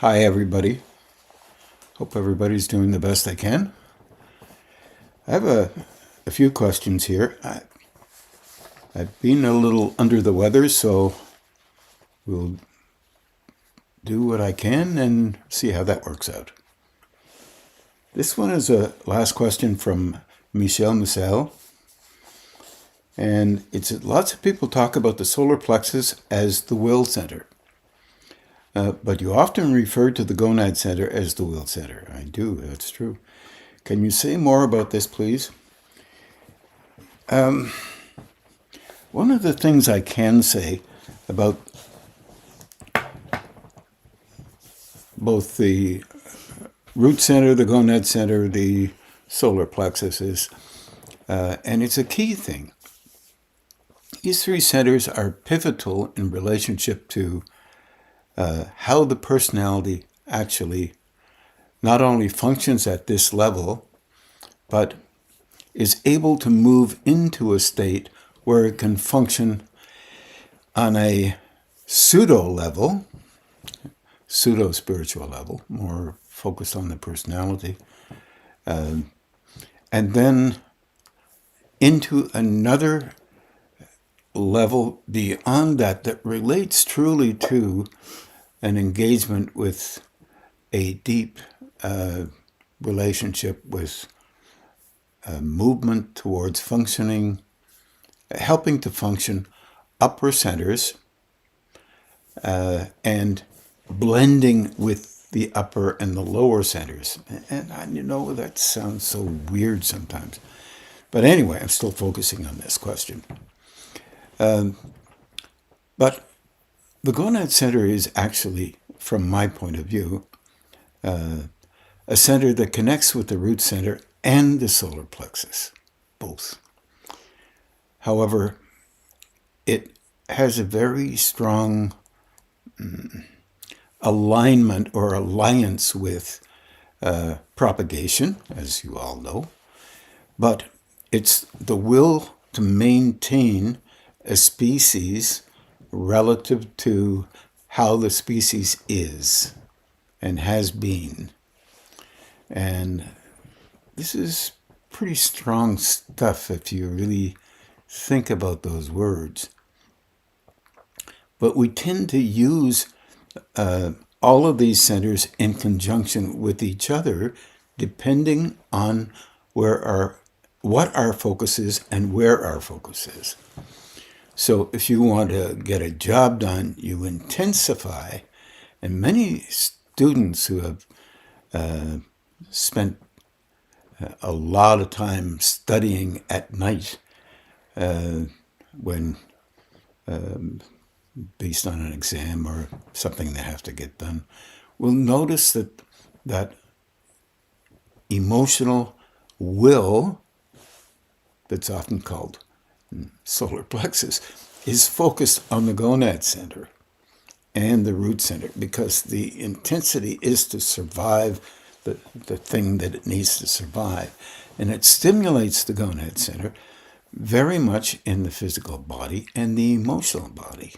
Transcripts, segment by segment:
Hi, everybody. Hope everybody's doing the best they can. I have a few questions here. I've been a little under the weather, so we'll do what I can and see how that works out. This one is a last question from Michel Moussel. And lots of people talk about the solar plexus as the will center. But you often refer to the gonad center as the will center. I do, that's true. Can you say more about this, please? One of the things I can say about both the root center, the gonad center, the solar plexus is, and it's a key thing. These three centers are pivotal in relationship to how the personality actually not only functions at this level, but is able to move into a state where it can function on a pseudo-level, pseudo-spiritual level, more focused on the personality, and then into another level beyond that relates truly to an engagement with a deep relationship with movement towards functioning, helping to function upper centers and blending with the upper and the lower centers. And that sounds so weird sometimes. But anyway, I'm still focusing on this question. But the gonad center is actually, from my point of view, a center that connects with the root center and the solar plexus, both. However, it has a very strong alignment or alliance with propagation, as you all know, but it's the will to maintain a species relative to how the species is and has been. And this is pretty strong stuff if you really think about those words. But we tend to use all of these centers in conjunction with each other, depending on what our focus is and where our focus is. So if you want to get a job done, you intensify. And many students who have spent a lot of time studying at night when based on an exam or something they have to get done, will notice that emotional will, that's often called solar plexus, is focused on the gonad center and the root center, because the intensity is to survive the thing that it needs to survive. And it stimulates the gonad center very much in the physical body and the emotional body.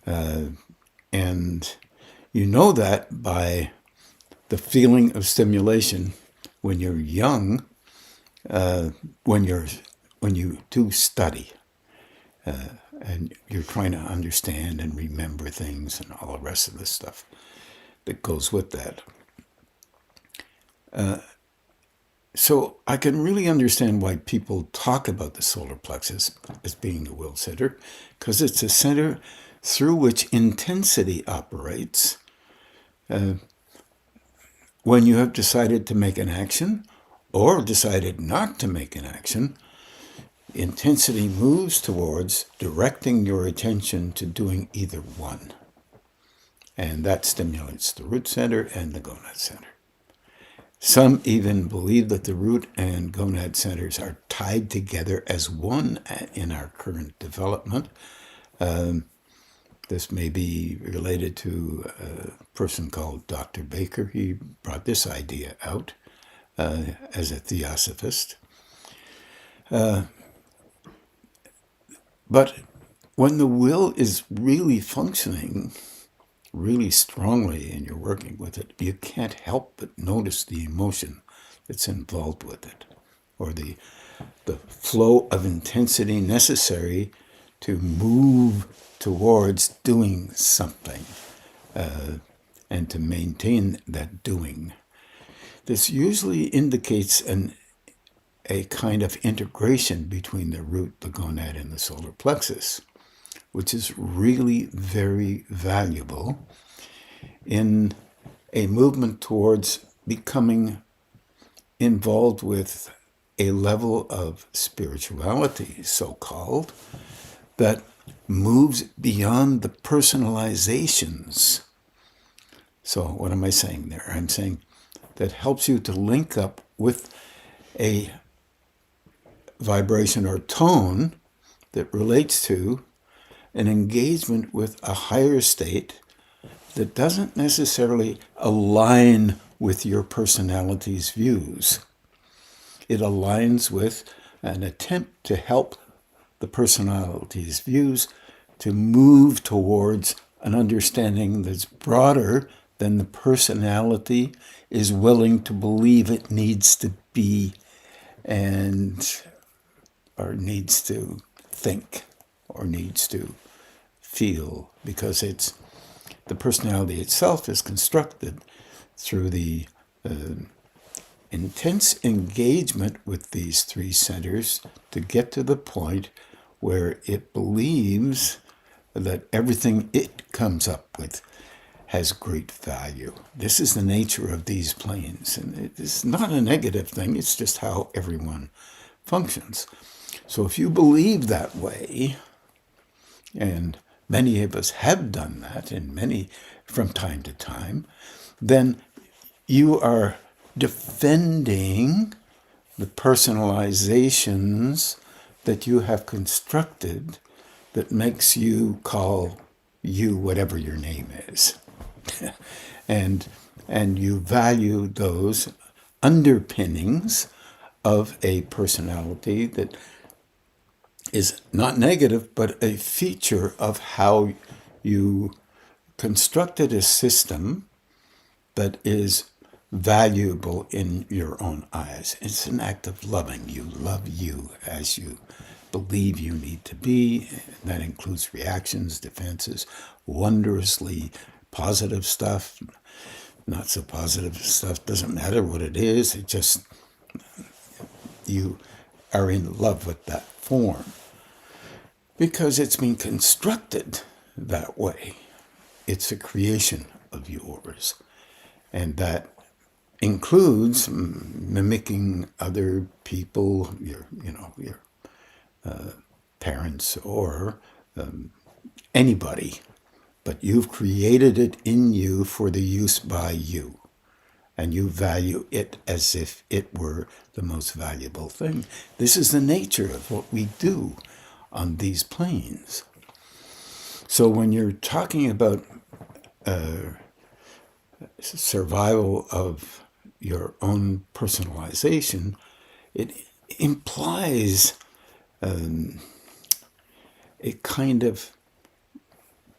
And you know that by the feeling of stimulation when you're young, when you do study, and you're trying to understand and remember things and all the rest of the stuff that goes with that. So I can really understand why people talk about the solar plexus as being the will center, because it's a center through which intensity operates when you have decided to make an action or decided not to make an action. Intensity moves towards directing your attention to doing either one. And that stimulates the root center and the gonad center. Some even believe that the root and gonad centers are tied together as one in our current development. This may be related to a person called Dr. Baker. He brought this idea out as a theosophist. But when the will is really functioning really strongly and you're working with it, you can't help but notice the emotion that's involved with it, or the flow of intensity necessary to move towards doing something and to maintain that doing. This usually indicates a kind of integration between the root, the gonad, and the solar plexus, which is really very valuable in a movement towards becoming involved with a level of spirituality, so-called, that moves beyond the personalizations. So what am I saying there? I'm saying that helps you to link up with a vibration or tone that relates to an engagement with a higher state that doesn't necessarily align with your personality's views. It aligns with an attempt to help the personality's views to move towards an understanding that's broader than the personality is willing to believe it needs to be and or needs to think or needs to feel, because it's the personality itself is constructed through the intense engagement with these three centers to get to the point where it believes that everything it comes up with has great value. This is the nature of these planes, and it's not a negative thing, it's just how everyone functions. So if you believe that way, and many of us have done that, and many from time to time, then you are defending the personalizations that you have constructed that makes you call you whatever your name is. and you value those underpinnings of a personality that is not negative, but a feature of how you constructed a system that is valuable in your own eyes. It's an act of loving. You love you as you believe you need to be. That includes reactions, defenses, wondrously positive stuff, not so positive stuff. Doesn't matter what it is. It just, you are in love with that form because it's been constructed that way. It's a creation of yours, and that includes mimicking other people, your parents or anybody, but you've created it in you for the use by you, and you value it as if it were the most valuable thing. This is the nature of what we do on these planes. So when you're talking about survival of your own personalization, it implies a kind of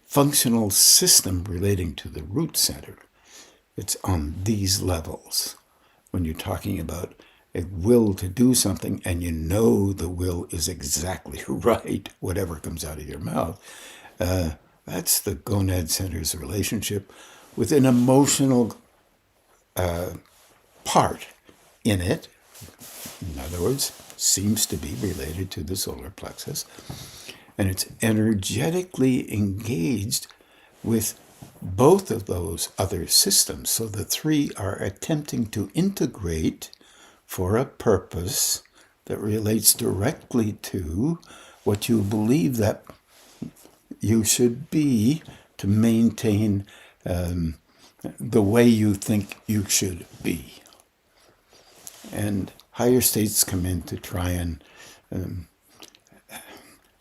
functional system relating to the root center. It's on these levels. When you're talking about a will to do something and you know the will is exactly right, whatever comes out of your mouth, that's the gonad center's relationship with an emotional part in it. In other words, seems to be related to the solar plexus. And it's energetically engaged with both of those other systems. So the three are attempting to integrate for a purpose that relates directly to what you believe that you should be to maintain the way you think you should be. And higher states come in to try and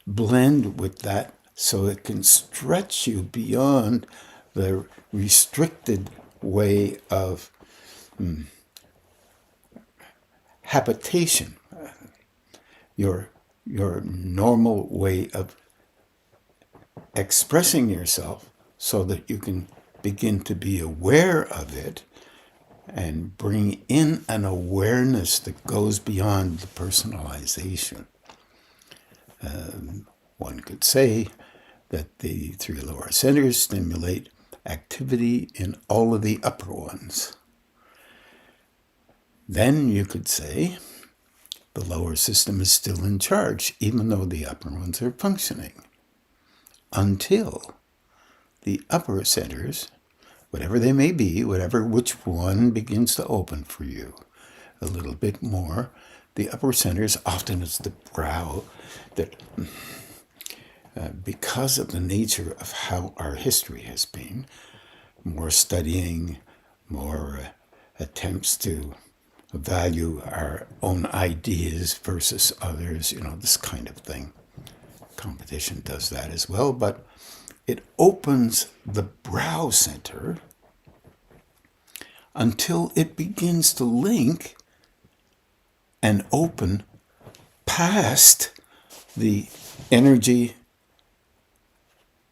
blend with that so it can stretch you beyond the restricted way of habitation, your normal way of expressing yourself, so that you can begin to be aware of it and bring in an awareness that goes beyond the personalization. One could say that the three lower centers stimulate activity in all of the upper ones. Then you could say the lower system is still in charge, even though the upper ones are functioning, until the upper centers, whatever they may be, which one begins to open for you a little bit more. The upper centers, often it's the brow, that because of the nature of how our history has been, more studying, more attempts to value our own ideas versus others, this kind of thing. Competition does that as well, but it opens the brow center until it begins to link and open past the energy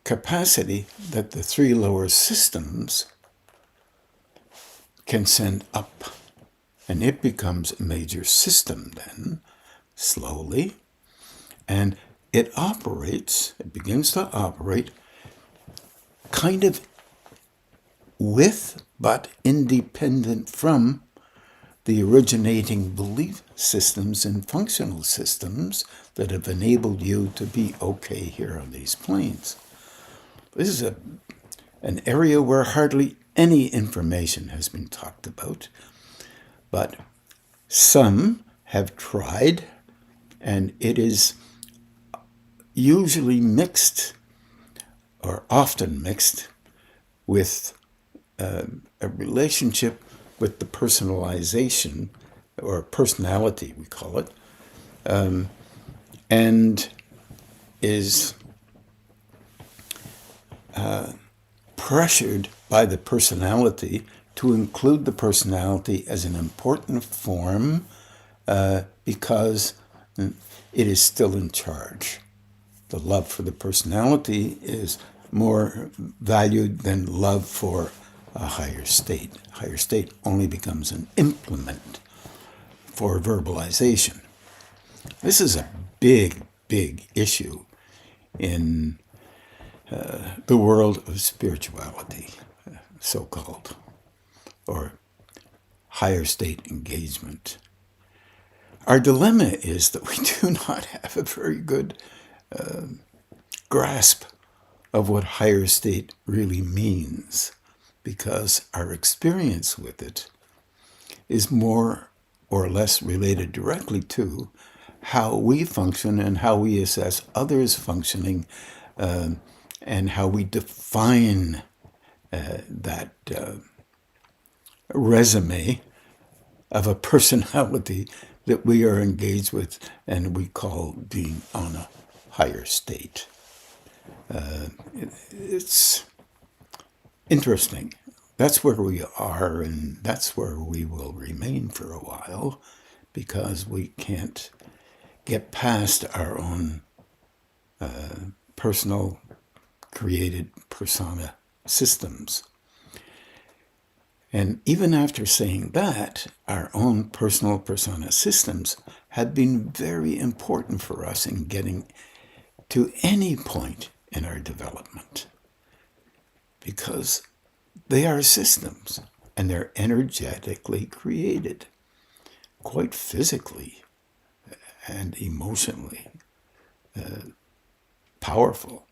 capacity that the three lower systems can send up. And it becomes a major system then, slowly, and it begins to operate kind of with, but independent from, the originating belief systems and functional systems that have enabled you to be okay here on these planes. This is an area where hardly any information has been talked about, but some have tried, and it is usually mixed, or often mixed, with a relationship with the personalization, or personality, we call it, and is pressured by the personality to include the personality as an important form because it is still in charge. The love for the personality is more valued than love for a higher state. Higher state only becomes an implement for verbalization. This is a big, big issue in the world of spirituality, so-called, or higher state engagement. Our dilemma is that we do not have a very good grasp of what higher state really means, because our experience with it is more or less related directly to how we function and how we assess others' functioning, and how we define that resume of a personality that we are engaged with and we call being on a higher state. It's interesting. That's where we are, and that's where we will remain for a while, because we can't get past our own personal created persona systems. And even after saying that, our own personal persona systems have been very important for us in getting to any point in our development, because they are systems and they're energetically created, quite physically and emotionally powerful,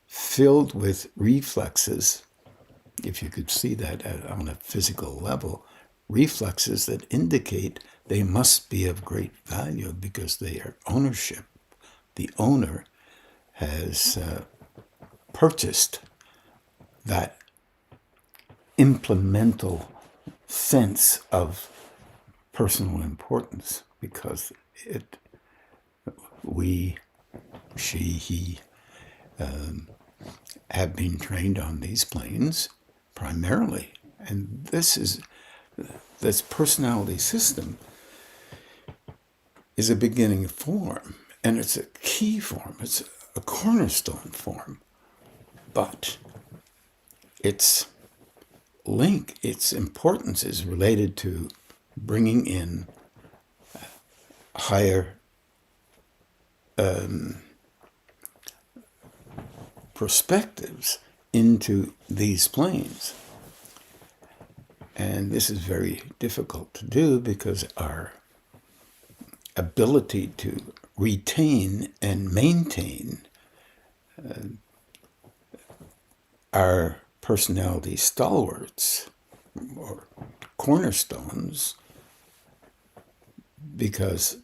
filled with reflexes, if you could see that on a physical level, reflexes that indicate they must be of great value because they are ownership. The owner has purchased that implemental sense of personal importance because we, she, he, have been trained on these planes primarily. And this personality system is a beginning form, and it's a key form. It's a cornerstone form. But its its importance is related to bringing in higher perspectives into these planes. And this is very difficult to do because our ability to retain and maintain our personality stalwarts or cornerstones, because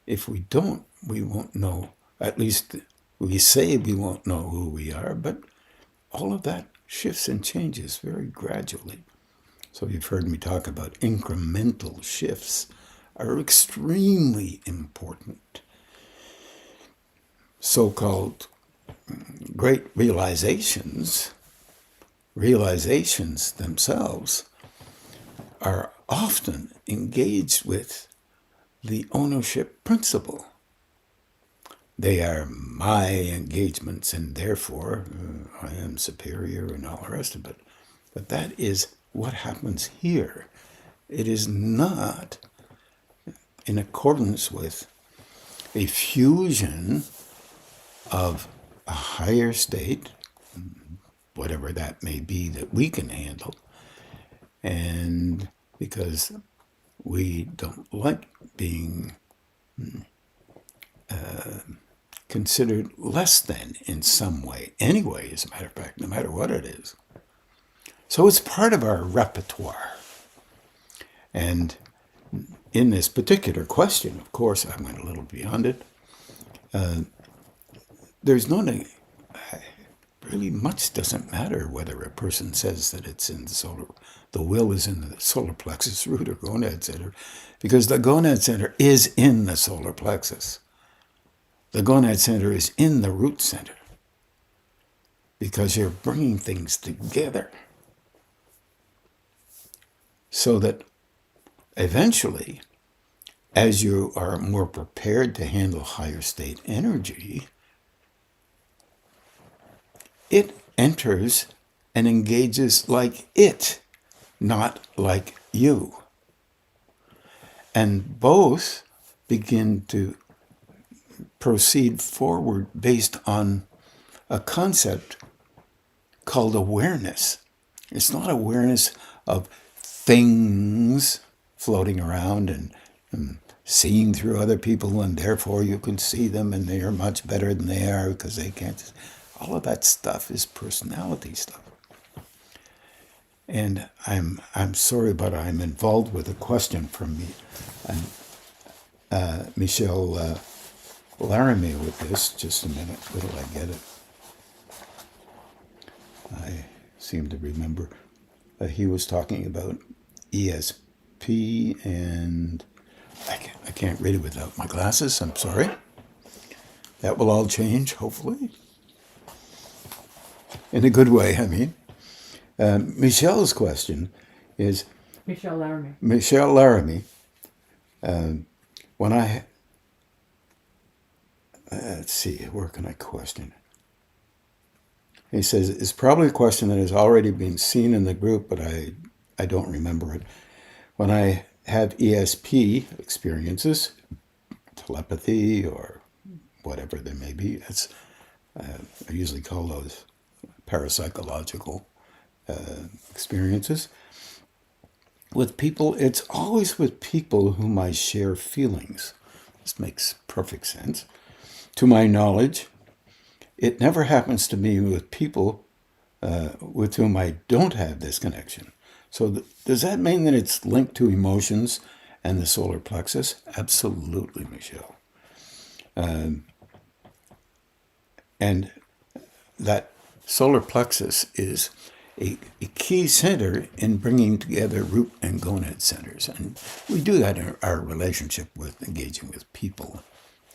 if we don't, we won't know. At least we say we won't know who we are, but all of that shifts and changes very gradually. So you've heard me talk about incremental shifts are extremely important. So-called great realizations themselves are often engaged with the ownership principle. They are my engagements, and therefore I am superior and all the rest of it. But that is what happens here. It is not in accordance with a fusion of a higher state, whatever that may be, that we can handle, and because we don't like being considered less than in some way, anyway, as a matter of fact, no matter what it is. So it's part of our repertoire. And in this particular question, of course, I went a little beyond it. There's really much doesn't matter whether a person says that it's in the will is in the solar plexus, root, or gonad center, because the gonad center is in the solar plexus. The gonad center is in the root center, because you're bringing things together so that eventually, as you are more prepared to handle higher state energy, it enters and engages like it, not like you. And both begin to proceed forward based on a concept called awareness. It's not awareness of things floating around and seeing through other people, and therefore you can see them and they are much better than they are because they can't. All of that stuff is personality stuff. And I'm sorry, but I'm involved with a question from me, Michel Laramie with this. Just a minute, where do I get it? I seem to remember he was talking about ESP, and I can't read it without my glasses. I'm sorry. That will all change, hopefully. In a good way, I mean. Michelle's question is... Michel Laramie. Michel Laramie. When let's see, where can I question? He says, it's probably a question that has already been seen in the group, but I don't remember it. When I have ESP experiences, telepathy or whatever they may be, that's I usually call those parapsychological experiences. With people, it's always with people whom I share feelings. This makes perfect sense. To my knowledge, it never happens to me with people with whom I don't have this connection. So does that mean that it's linked to emotions and the solar plexus? Absolutely, Michelle. And that solar plexus is a key center in bringing together root and gonad centers. And we do that in our relationship with engaging with people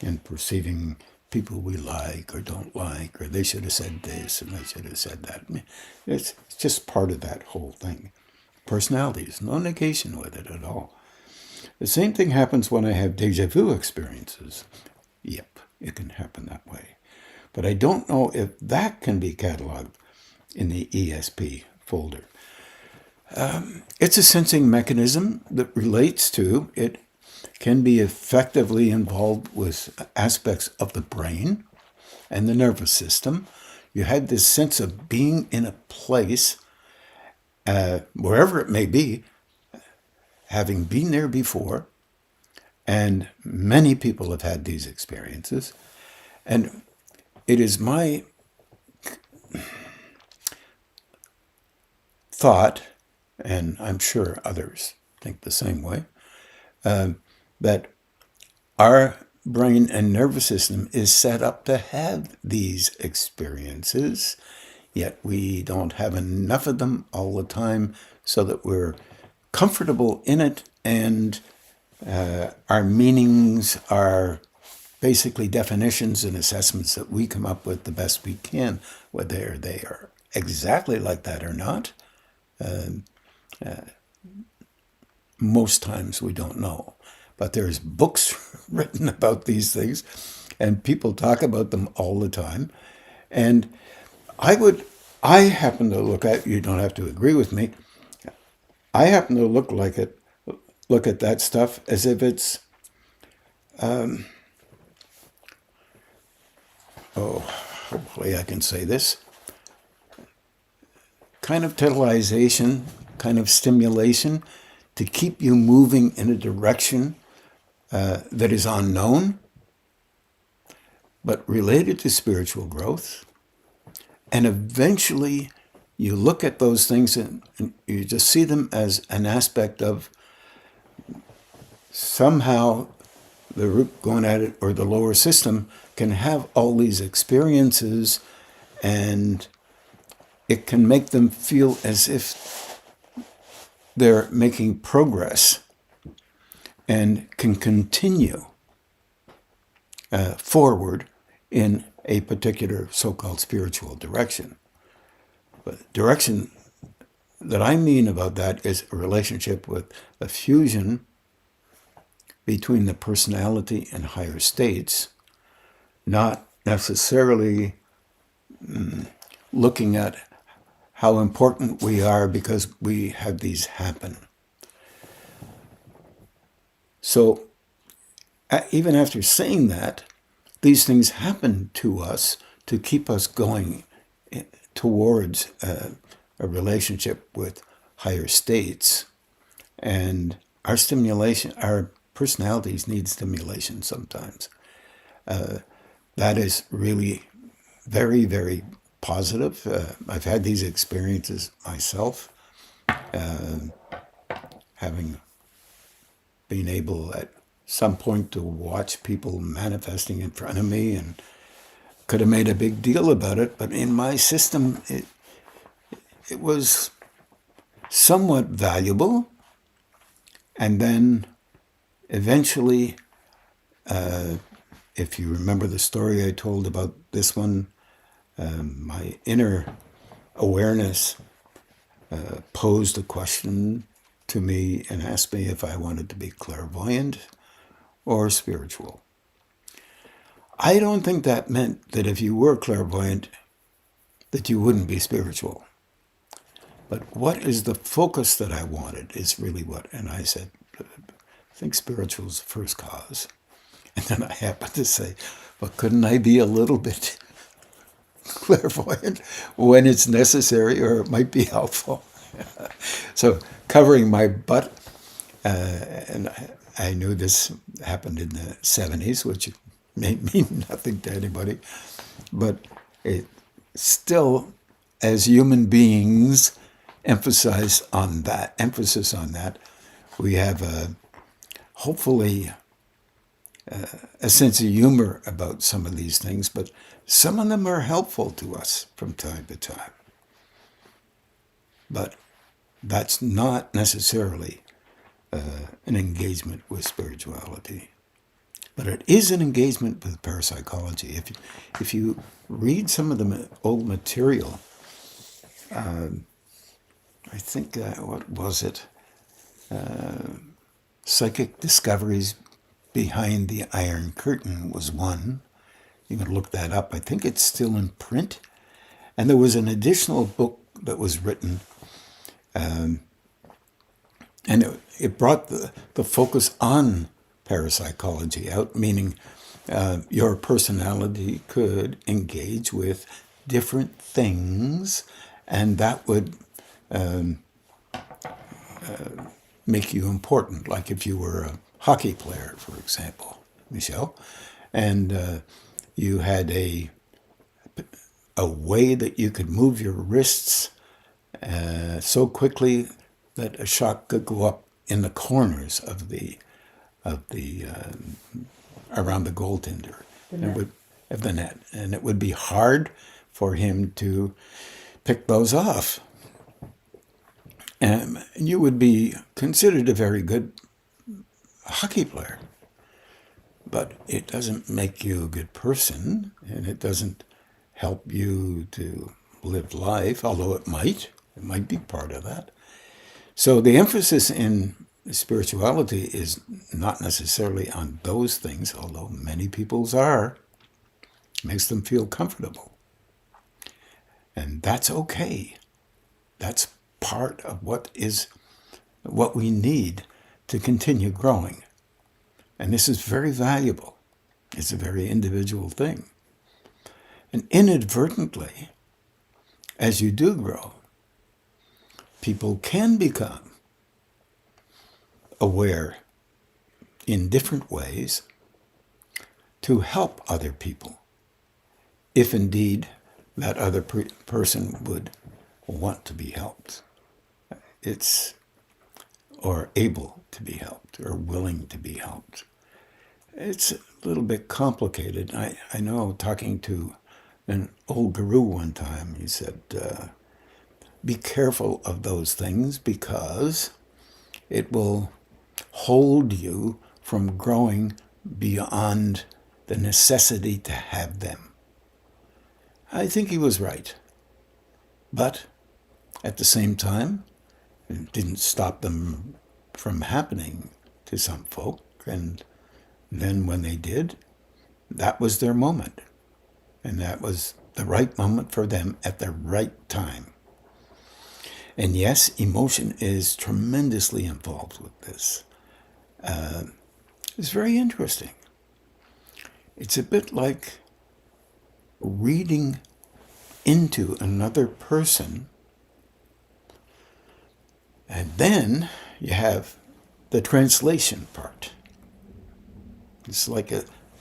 and perceiving people we like or don't like, or they should have said this and they should have said that. It's just part of that whole thing. Personalities, no negation with it at all. The same thing happens when I have déjà vu experiences. Yep, it can happen that way. But I don't know if that can be cataloged in the ESP folder. It's a sensing mechanism that relates to, it can be effectively involved with aspects of the brain and the nervous system. You had this sense of being in a place, wherever it may be, having been there before, and many people have had these experiences. And it is my thought, and I'm sure others think the same way, that our brain and nervous system is set up to have these experiences, yet we don't have enough of them all the time so that we're comfortable in it, and our meanings are basically definitions and assessments that we come up with the best we can. Whether they are exactly like that or not, most times we don't know. But there's books written about these things, and people talk about them all the time. And I happen to look at, you don't have to agree with me, I happen to look at that stuff as if it's, hopefully I can say this, kind of titillization, kind of stimulation to keep you moving in a direction that is unknown, but related to spiritual growth. And eventually you look at those things and you just see them as an aspect of somehow the root gonad or the lower system can have all these experiences, and it can make them feel as if they're making progress and can continue forward in a particular so-called spiritual direction. But direction that I mean about that is a relationship with a fusion between the personality and higher states, not necessarily looking at how important we are because we have these happen. So even after saying that, these things happen to us to keep us going towards a relationship with higher states. And our stimulation, our personalities need stimulation sometimes. That is really very, very positive. I've had these experiences myself, having been able at some point to watch people manifesting in front of me, and could have made a big deal about it, but in my system it was somewhat valuable. And then eventually, if you remember the story I told about this one, my inner awareness posed a question to me and asked me if I wanted to be clairvoyant or spiritual. I don't think that meant that if you were clairvoyant, that you wouldn't be spiritual. But what is the focus that I wanted is really what, and I said, I think spiritual is the first cause. And then I happened to say, but couldn't I be a little bit clairvoyant when it's necessary, or it might be helpful? So covering my butt, and I knew this happened in the 70s, which may mean nothing to anybody, but it still, as human beings, emphasis on that. We have hopefully a sense of humor about some of these things, but some of them are helpful to us from time to time. But that's not necessarily an engagement with spirituality. But it is an engagement with parapsychology. If you read some of the old material, I think, what was it? Psychic Discoveries Behind the Iron Curtain was one. You can look that up. I think it's still in print. And there was an additional book that was written And it brought the focus on parapsychology out, meaning your personality could engage with different things, and that would make you important. Like if you were a hockey player, for example, Michelle, and you had a way that you could move your wrists so quickly that a shot could go up in the corners of the around the goaltender, of the net, and it would be hard for him to pick those off. And you would be considered a very good hockey player, but it doesn't make you a good person, and it doesn't help you to live life, although it might be part of that. So the emphasis in spirituality is not necessarily on those things, although many people's are. It makes them feel comfortable. And that's okay. That's part of what we need to continue growing. And this is very valuable. It's a very individual thing. And inadvertently, as you do grow, people can become aware in different ways to help other people, if indeed that other person would want to be helped. Or able to be helped, or willing to be helped. It's a little bit complicated. I know, talking to an old guru one time, he said, be careful of those things because it will hold you from growing beyond the necessity to have them. I think he was right. But at the same time, it didn't stop them from happening to some folk. And then when they did, that was their moment. And that was the right moment for them at the right time. And yes, emotion is tremendously involved with this. It's very interesting. It's a bit like reading into another person, and then you have the translation part. It's like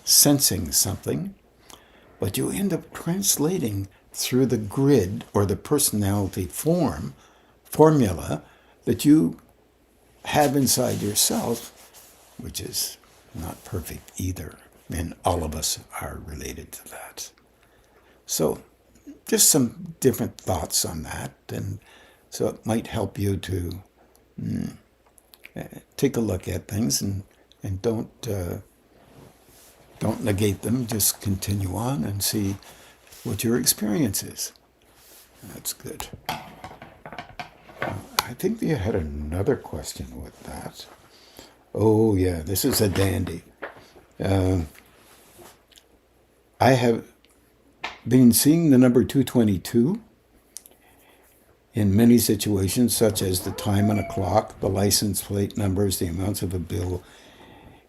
sensing something, but you end up translating through the grid or the personality formula that you have inside yourself, which is not perfect either. And all of us are related to that. So just some different thoughts on that. And so it might help you to take a look at things and don't negate them. Just continue on and see what your experience is. That's good. I think you had another question with that. Oh, yeah, this is a dandy. I have been seeing the number 222 in many situations, such as the time on a clock, the license plate numbers, the amounts of a bill.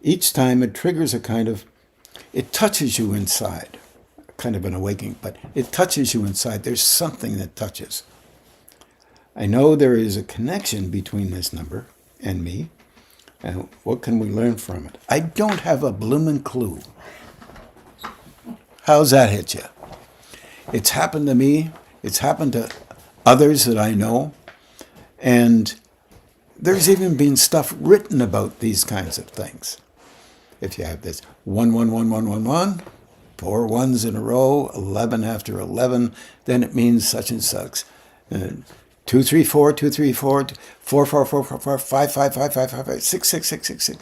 Each time it triggers it touches you inside, kind of an awakening, but it touches you inside. There's something that touches. I know there is a connection between this number and me, and what can we learn from it? I don't have a bloomin' clue. How's that hit you? It's happened to me. It's happened to others that I know. And there's even been stuff written about these kinds of things. If you have this 11111, 4 ones in a row, 11 after 11, then it means such and such. 234, 234, 4444, 55555, 66666.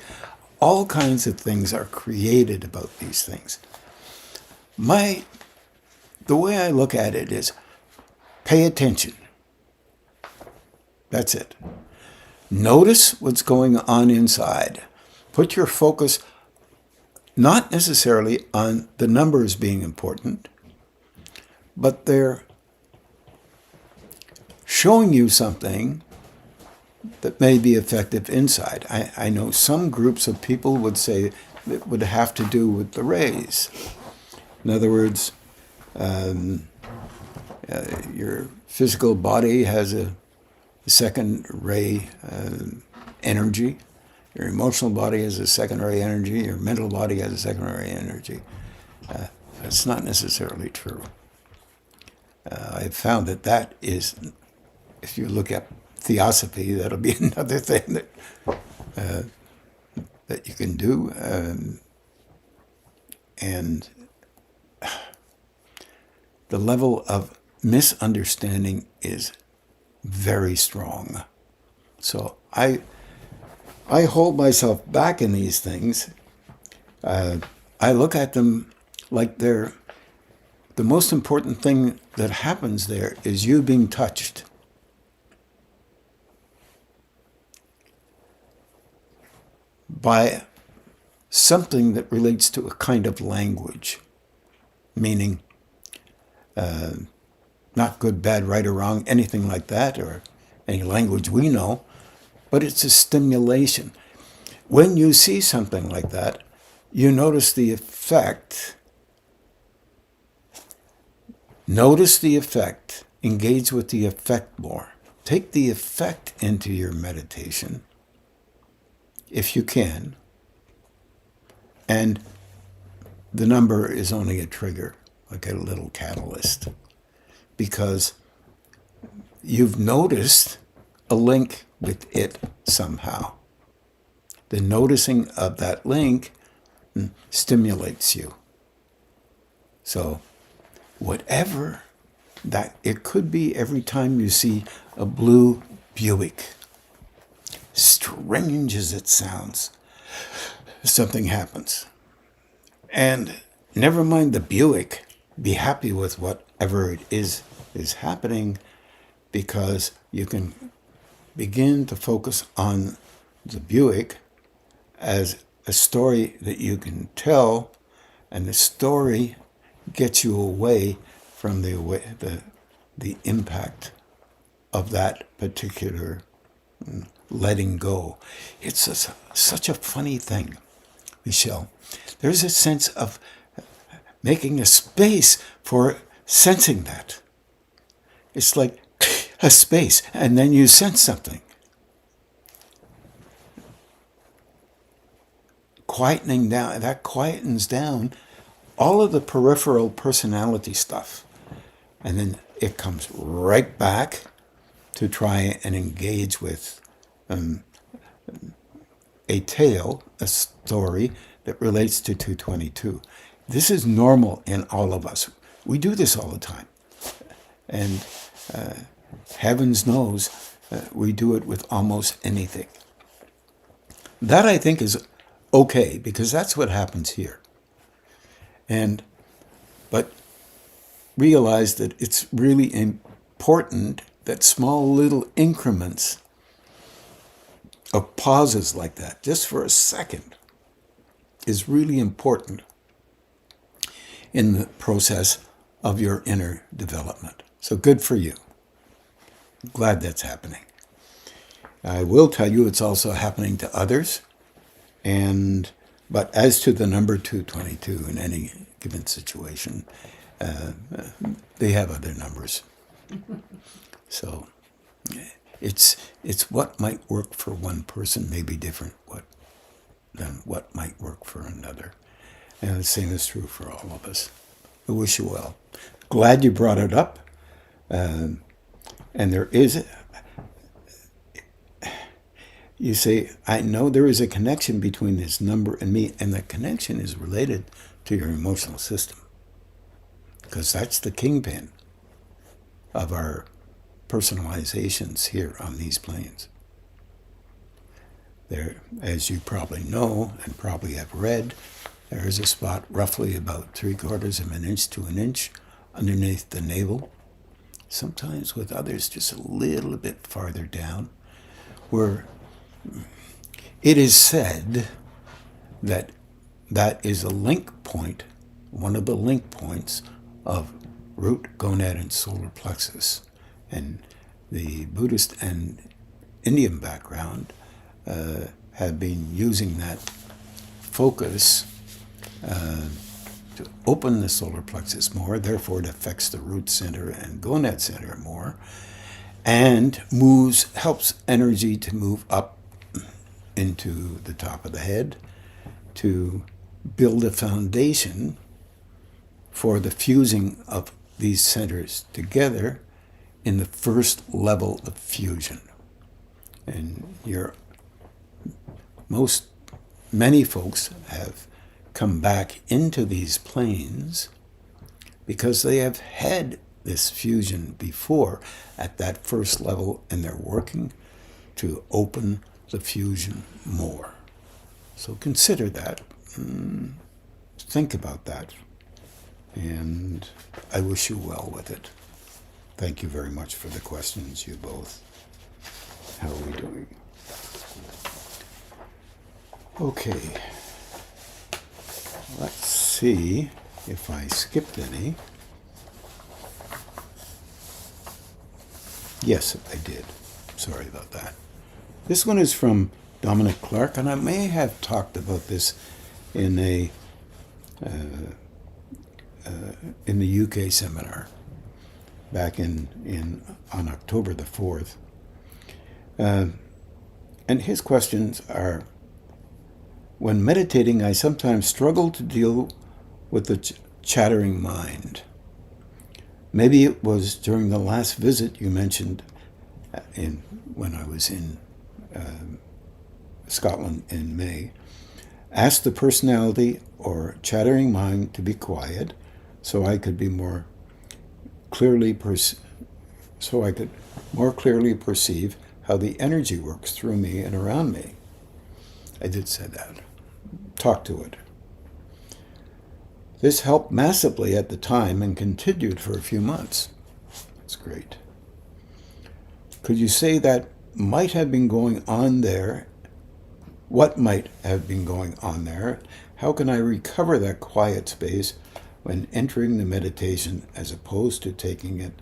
All kinds of things are created about these things. The way I look at it is pay attention. That's it. Notice what's going on inside. Put your focus not necessarily on the numbers being important, but they're showing you something that may be effective inside. I know some groups of people would say it would have to do with the rays. In other words, your physical body has a second ray energy. Your emotional body has a second ray energy. Your mental body has a second ray energy. That's not necessarily true. I've found that is, if you look at theosophy, that'll be another thing that you can do. And the level of misunderstanding is very strong. So I hold myself back in these things. I look at them like they're the most important thing that happens there is you being touched. By something that relates to a kind of language, meaning not good, bad, right or wrong, anything like that, or any language we know, but it's a stimulation. When you see something like that, you notice the effect. Notice the effect. Engage with the effect more. Take the effect into your meditation, if you can. And the number is only a trigger, like a little catalyst, because you've noticed a link with it somehow. The noticing of that link stimulates you. So whatever that, it could be every time you see a blue Buick, strange as it sounds, something happens. And never mind the Buick, be happy with whatever it is happening, because you can begin to focus on the Buick as a story that you can tell, and the story gets you away from the impact of that particular letting go. It's such a funny thing, Michelle. There's a sense of making a space for sensing that. It's like a space, and then you sense something. Quietening down, that quietens down all of the peripheral personality stuff. And then it comes right back to try and engage with a tale, a story that relates to 222. This is normal in all of us. We do this all the time. And heavens knows we do it with almost anything. That, I think, is okay, because that's what happens here. But realize that it's really important that small little increments of pauses like that, just for a second, is really important in the process of your inner development. So good for you. Glad that's happening. I will tell you it's also happening to others. But as to the number 222 in any given situation, they have other numbers. So it's what might work for one person may be different than what might work for another. And the same is true for all of us. I wish you well. Glad you brought it up. And there is, you say, I know there is a connection between this number and me, and that connection is related to your emotional system, because that's the kingpin of our personalizations here on these planes. There, as you probably know and probably have read, there is a spot roughly about 3/4 of an inch to an inch underneath the navel, sometimes with others just a little bit farther down, where it is said that that is a link point, one of the link points of root, gonad, and solar plexus. And the Buddhist and Indian background, have been using that focus to open the solar plexus more. Therefore, it affects the root center and gonad center more, and helps energy to move up into the top of the head to build a foundation for the fusing of these centers together in the first level of fusion. And many folks have come back into these planes because they have had this fusion before at that first level, and they're working to open the fusion more. So consider that. Think about that. And I wish you well with it. Thank you very much for the questions, you both. How are we doing? Okay. Let's see if I skipped any. Yes, I did. Sorry about that. This one is from Dominic Clark, and I may have talked about this in the UK seminar back on October the 4th. And his questions are, when meditating, I sometimes struggle to deal with the chattering mind. Maybe it was during the last visit you mentioned when I was in Scotland in May. Asked the personality or chattering mind to be quiet so I could more clearly perceive how the energy works through me and around me. I did say that. Talk to it. This helped massively at the time and continued for a few months. That's great. Could you say that might have been going on there? What might have been going on there? How can I recover that quiet space when entering the meditation as opposed to taking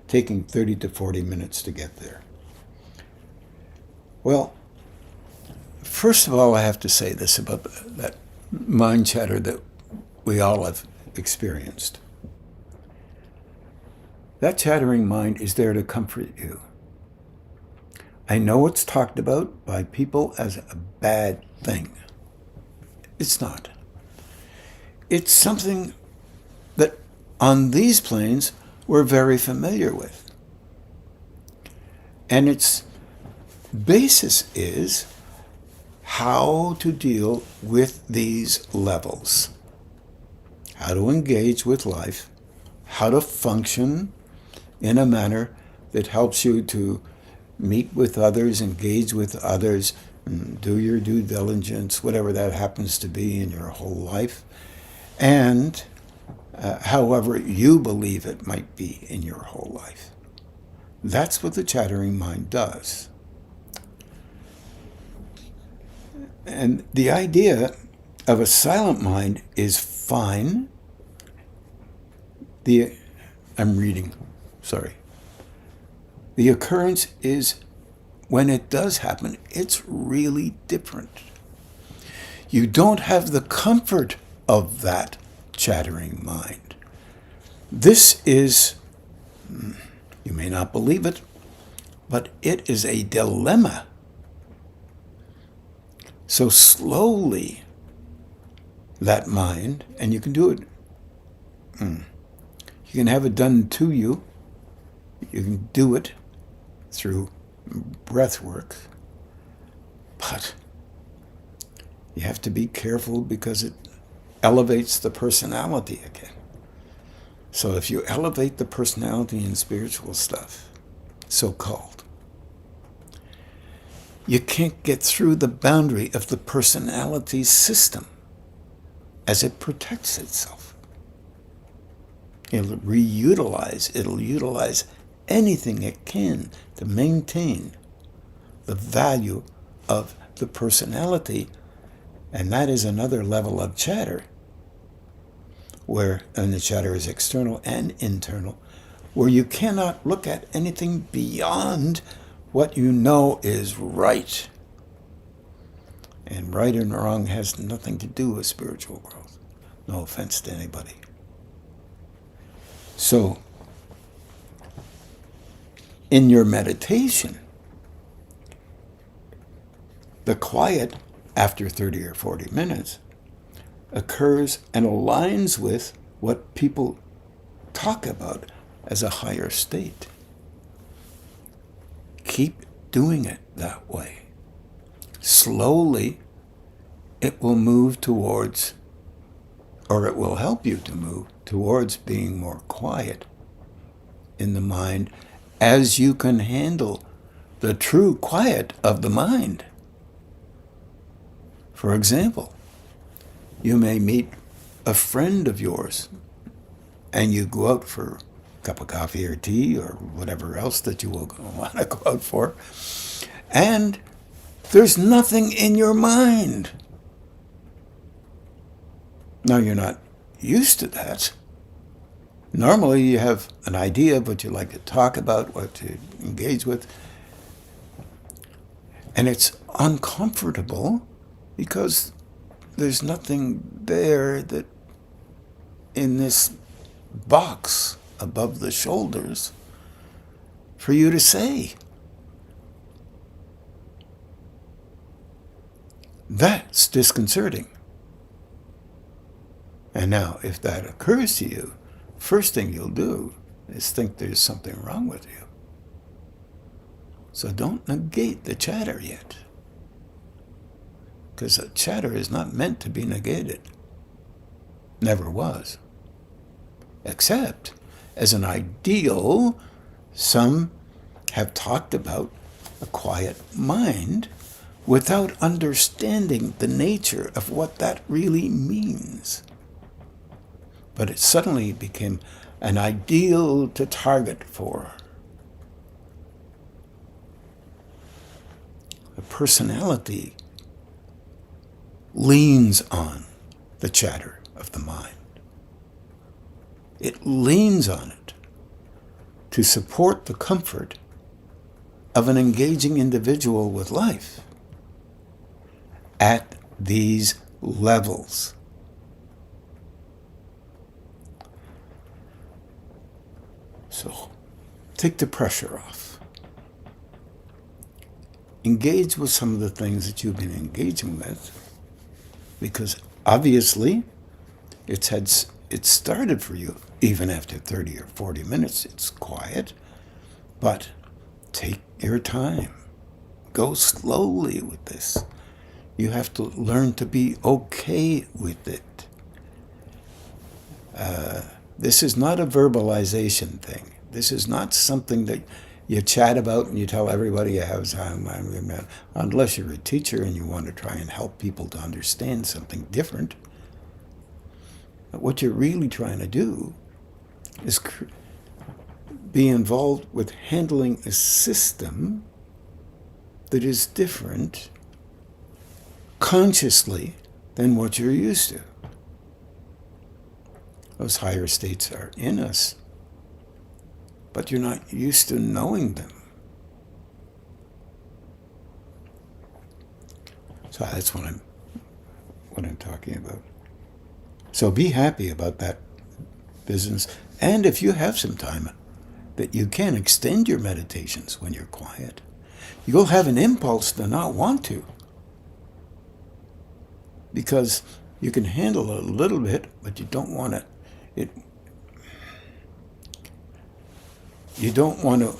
30 to 40 minutes to get there? Well, first of all, I have to say this about that mind chatter that we all have experienced. That chattering mind is there to comfort you. I know it's talked about by people as a bad thing. It's not. It's something that on these planes we're very familiar with. And its basis is how to deal with these levels, how to engage with life, how to function in a manner that helps you to meet with others, engage with others, and do your due diligence, whatever that happens to be in your whole life, and however you believe it might be in your whole life. That's what the chattering mind does. And the idea of a silent mind is fine. The occurrence is, when it does happen, it's really different. You don't have the comfort of that chattering mind. This is, you may not believe it, but it is a dilemma. So slowly, that mind, and you can do it, you can have it done to you. You can do it through breath work, but you have to be careful because it elevates the personality again. So if you elevate the personality in spiritual stuff, so-called, you can't get through the boundary of the personality system as it protects itself. It'll utilize anything it can to maintain the value of the personality, and that is another level of chatter, and the chatter is external and internal, where you cannot look at anything beyond what you know is right. And right and wrong has nothing to do with spiritual growth. No offense to anybody. So, in your meditation, the quiet after 30 or 40 minutes occurs and aligns with what people talk about as a higher state. Keep doing it that way. Slowly, it will move towards, or it will help you to move towards being more quiet in the mind as you can handle the true quiet of the mind. For example, you may meet a friend of yours and you go out for a cup of coffee or tea or whatever else that you will want to go out for, and there's nothing in your mind. Now, you're not used to that. Normally, you have an idea of what you like to talk about, what to engage with, and it's uncomfortable because there's nothing there that in this box above the shoulders for you to say. That's disconcerting. And now, if that occurs to you, first thing you'll do is think there's something wrong with you. So don't negate the chatter yet. Because the chatter is not meant to be negated. Never was. Except, as an ideal, some have talked about a quiet mind without understanding the nature of what that really means. But it suddenly became an ideal to target for. A personality leans on the chatter of the mind. It leans on it to support the comfort of an engaging individual with life at these levels. So, take the pressure off. Engage with some of the things that you've been engaging with, because obviously it started for you. Even after 30 or 40 minutes, it's quiet, but take your time. Go slowly with this. You have to learn to be okay with it. This is not a verbalization thing. This is not something that you chat about and you tell everybody you have time, unless you're a teacher and you want to try and help people to understand something different. But what you're really trying to do is be involved with handling a system that is different consciously than what you're used to. Those higher states are in us, but you're not used to knowing them. So that's what I'm talking about. So be happy about that business. And if you have some time that you can extend your meditations when you're quiet, you'll have an impulse to not want to. Because you can handle a little bit, but you don't want to. You don't want to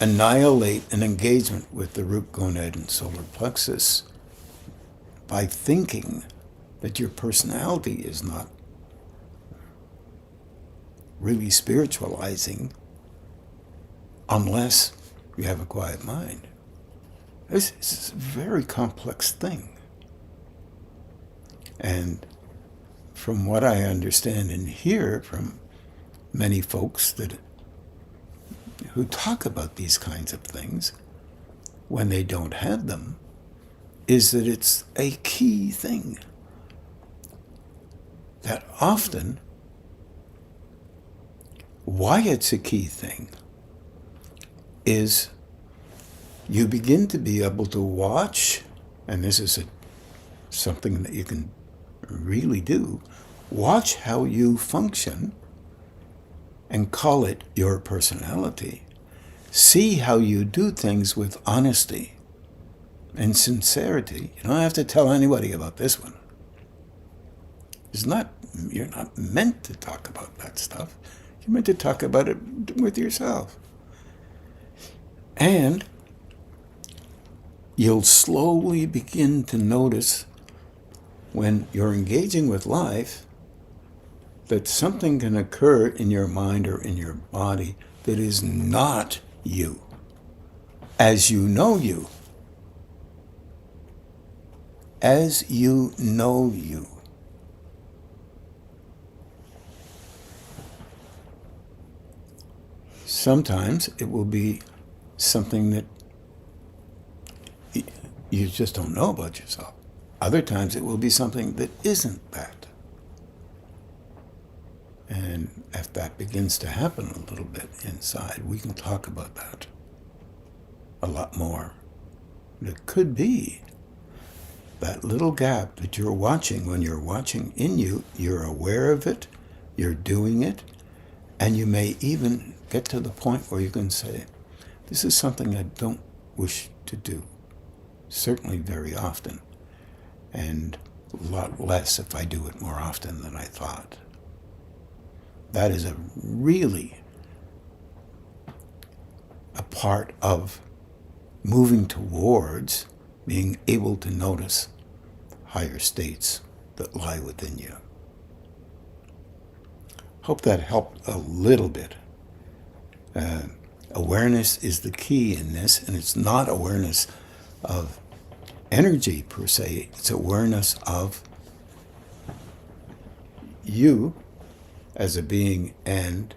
annihilate an engagement with the root gonad and solar plexus by thinking that your personality is not really spiritualizing unless you have a quiet mind. This is a very complex thing. And from what I understand and hear from many folks who talk about these kinds of things when they don't have them, is that it's a key thing. That often, why it's a key thing is you begin to be able to watch, and this is something that you can really do, watch how you function and call it your personality. See how you do things with honesty and sincerity. You don't have to tell anybody about this one. You're not meant to talk about that stuff. You're meant to talk about it with yourself. And you'll slowly begin to notice when you're engaging with life that something can occur in your mind or in your body that is not you, as you know you. As you know you. Sometimes it will be something that you just don't know about yourself. Other times it will be something that isn't that. And if that begins to happen a little bit inside, we can talk about that a lot more. It could be that little gap that you're watching. When you're watching in you, you're aware of it, you're doing it, and you may even get to the point where you can say, this is something I don't wish to do. Certainly very often, and a lot less if I do it more often than I thought. That is really a part of moving towards being able to notice higher states that lie within you. Hope that helped a little bit. Awareness is the key in this, and it's not awareness of energy per se, it's awareness of you as a being and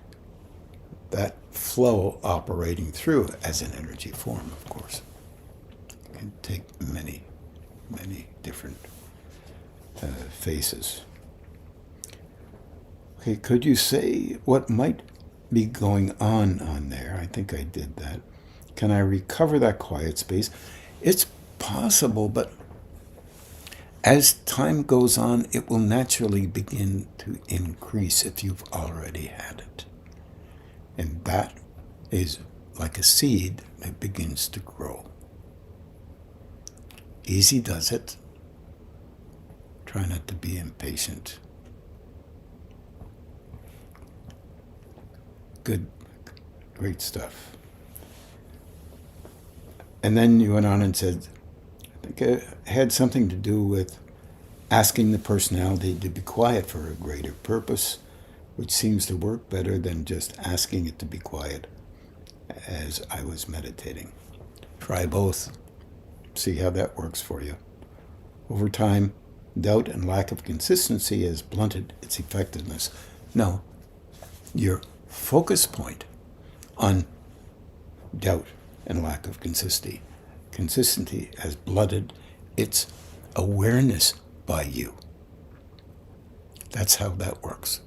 that flow operating through as an energy form, of course. It can take many, many different faces. Okay, could you say what might be going on there? I think I did that. Can I recover that quiet space? It's possible, but as time goes on, it will naturally begin to increase if you've already had it. And that is like a seed that begins to grow. Easy does it. Try not to be impatient. Good, great stuff. And then you went on and said, I think it had something to do with asking the personality to be quiet for a greater purpose, which seems to work better than just asking it to be quiet as I was meditating. Try both. See how that works for you. Over time, doubt and lack of consistency has blunted its effectiveness. No, your focus point on doubt and lack of consistency has blunted its awareness by you. That's how that works.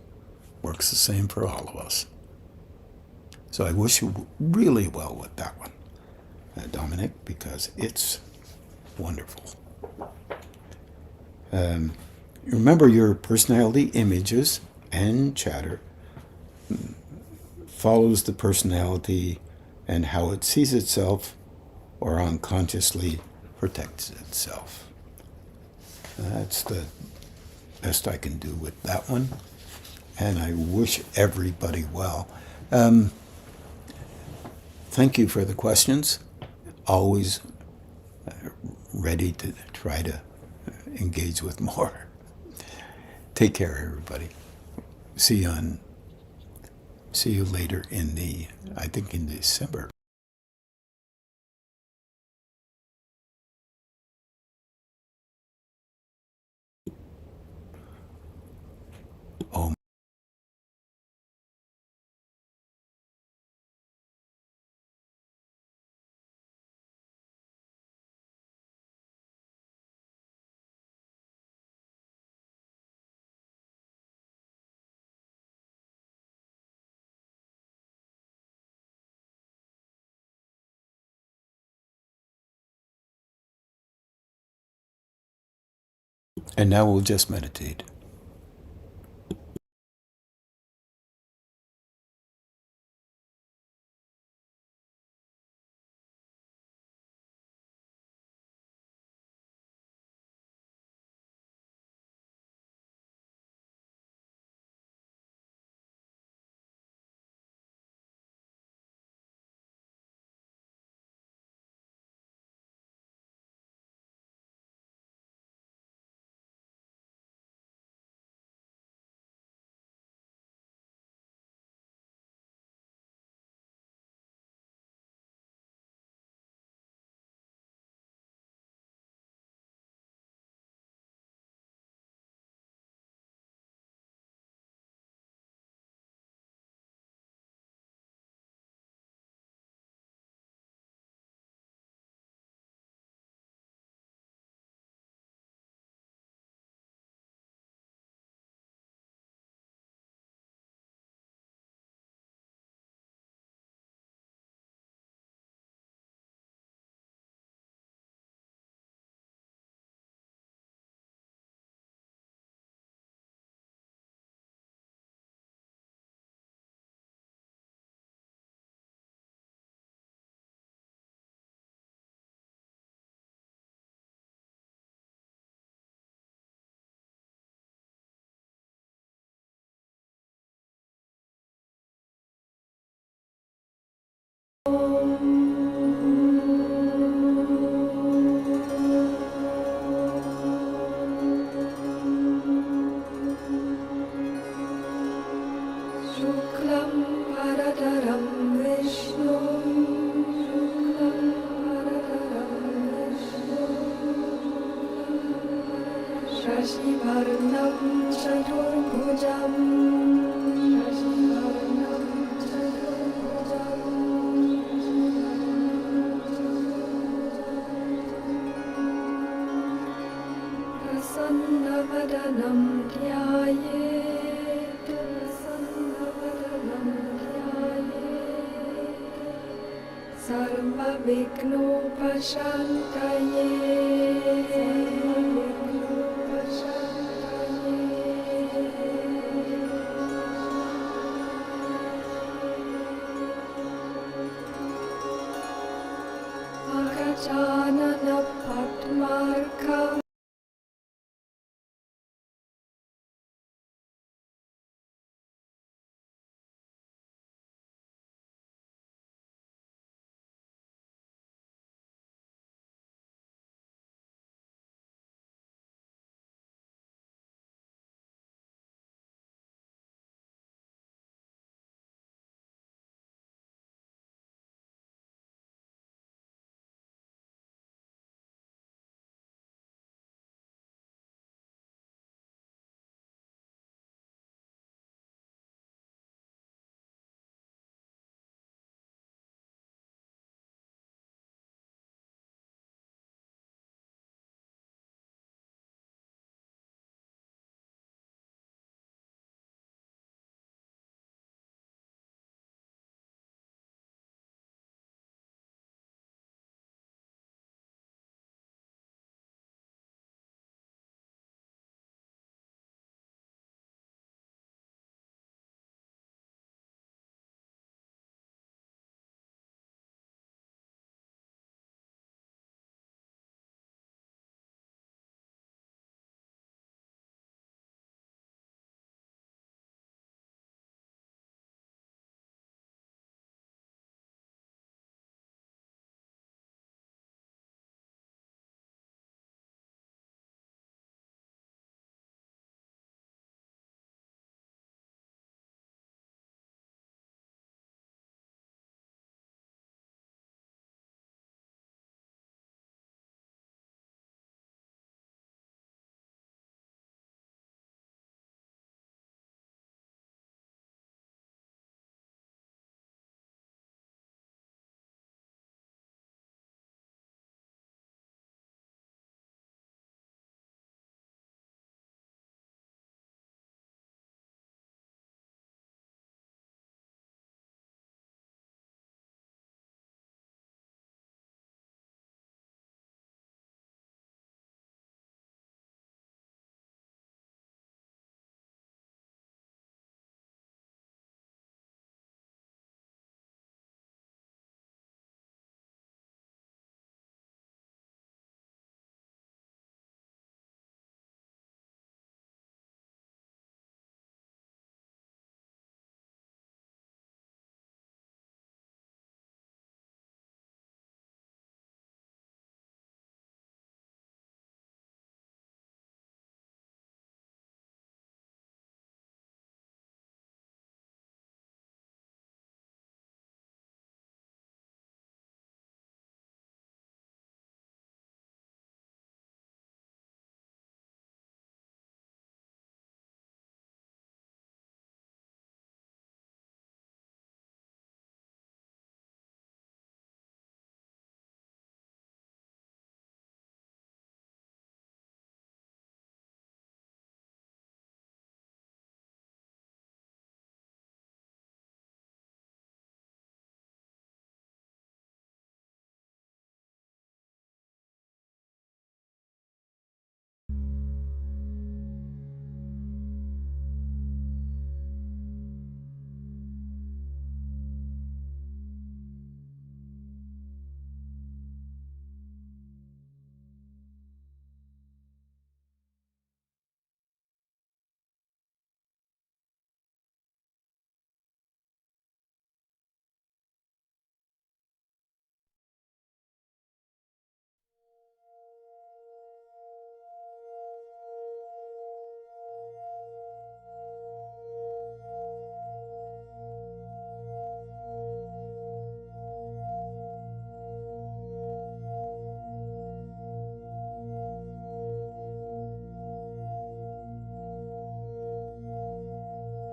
Works the same for all of us. So I wish you really well with that one, Dominic, because it's wonderful. Remember, your personality images and chatter follows the personality and how it sees itself or unconsciously protects itself. That's the best I can do with that one. And I wish everybody well. Thank you for the questions. Always ready to try to engage with more. Take care, everybody. See you later in December. Oh. And now we'll just meditate. Shuklam Bharadaram Vishnu Shashivarnam Chaturbhujam Prasannavadanam Dhyayet Sarva Agachanana Padmarkam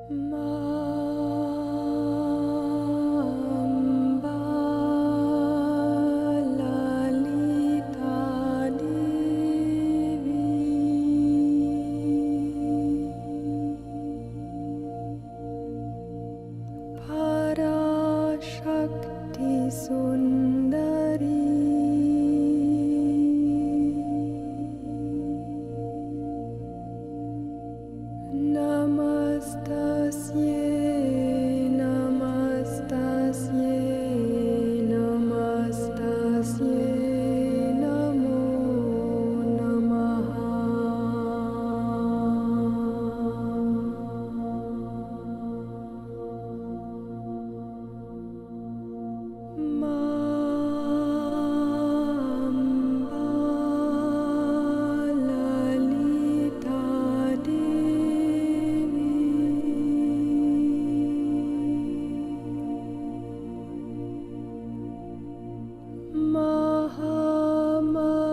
Amba Lalita Devi Parashakti Sundari Namastasye, Namastasye, Namastasye, Namo Namaha. Mamba Lalita Devi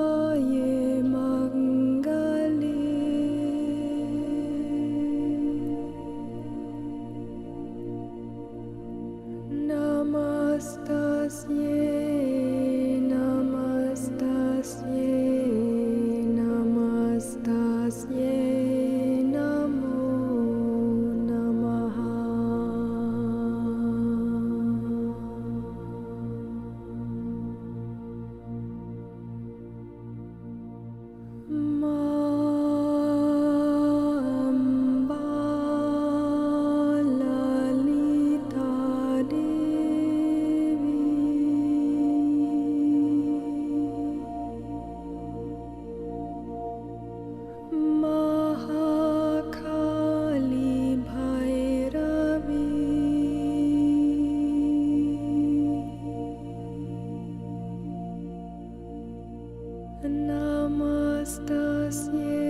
Mahamaye Mangale Namastasye, Namastasye, Namastasye, Namo Namaha. Mamba Lalita Devi Mahakali Bhairavi Namastasye,